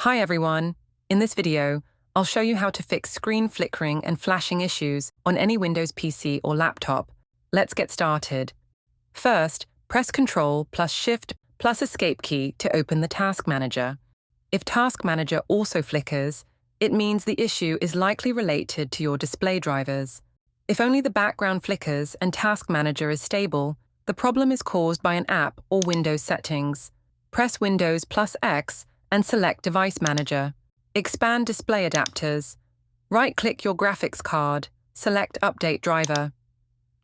Hi everyone! In this video, I'll show you how to fix screen flickering and flashing issues on any Windows PC or laptop. Let's get started. First, press Ctrl plus Shift plus Escape key to open the Task Manager. If Task Manager also flickers, it means the issue is likely related to your display drivers. If only the background flickers and Task Manager is stable, the problem is caused by an app or Windows settings. Press Windows plus X and select Device Manager. Expand Display Adapters. Right-click your graphics card, select Update Driver.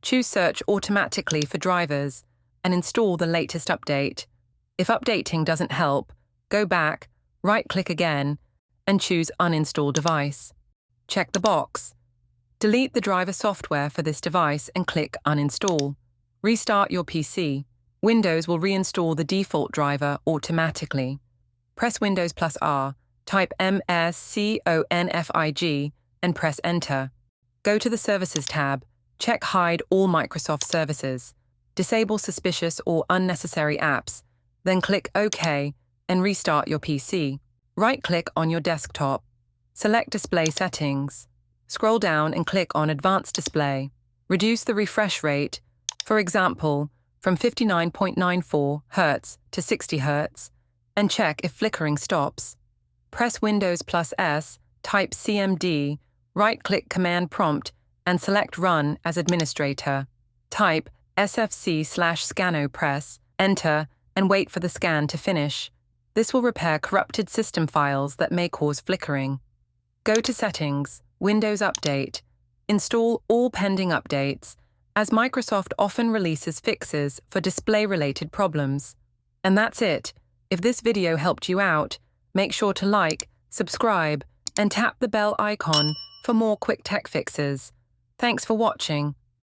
Choose Search automatically for drivers and install the latest update. If updating doesn't help, go back, right-click again, and choose Uninstall Device. Check the box. Delete the driver software for this device and click Uninstall. Restart your PC. Windows will reinstall the default driver automatically. Press Windows plus R, type MSCONFIG, and press Enter. Go to the Services tab, check Hide all Microsoft services, disable suspicious or unnecessary apps, then click OK and restart your PC. Right-click on your desktop. Select Display Settings. Scroll down and click on Advanced Display. Reduce the refresh rate, for example, from 59.94 Hz to 60 Hz, and check if flickering stops. Press Windows plus S, type CMD, right-click Command Prompt, and select Run as administrator. Type sfc/scanno, press Enter, and wait for the scan to finish. This will repair corrupted system files that may cause flickering. Go to Settings, Windows Update. Install all pending updates, as Microsoft often releases fixes for display-related problems. And that's it. If this video helped you out, make sure to like, subscribe, and tap the bell icon for more quick tech fixes. Thanks for watching.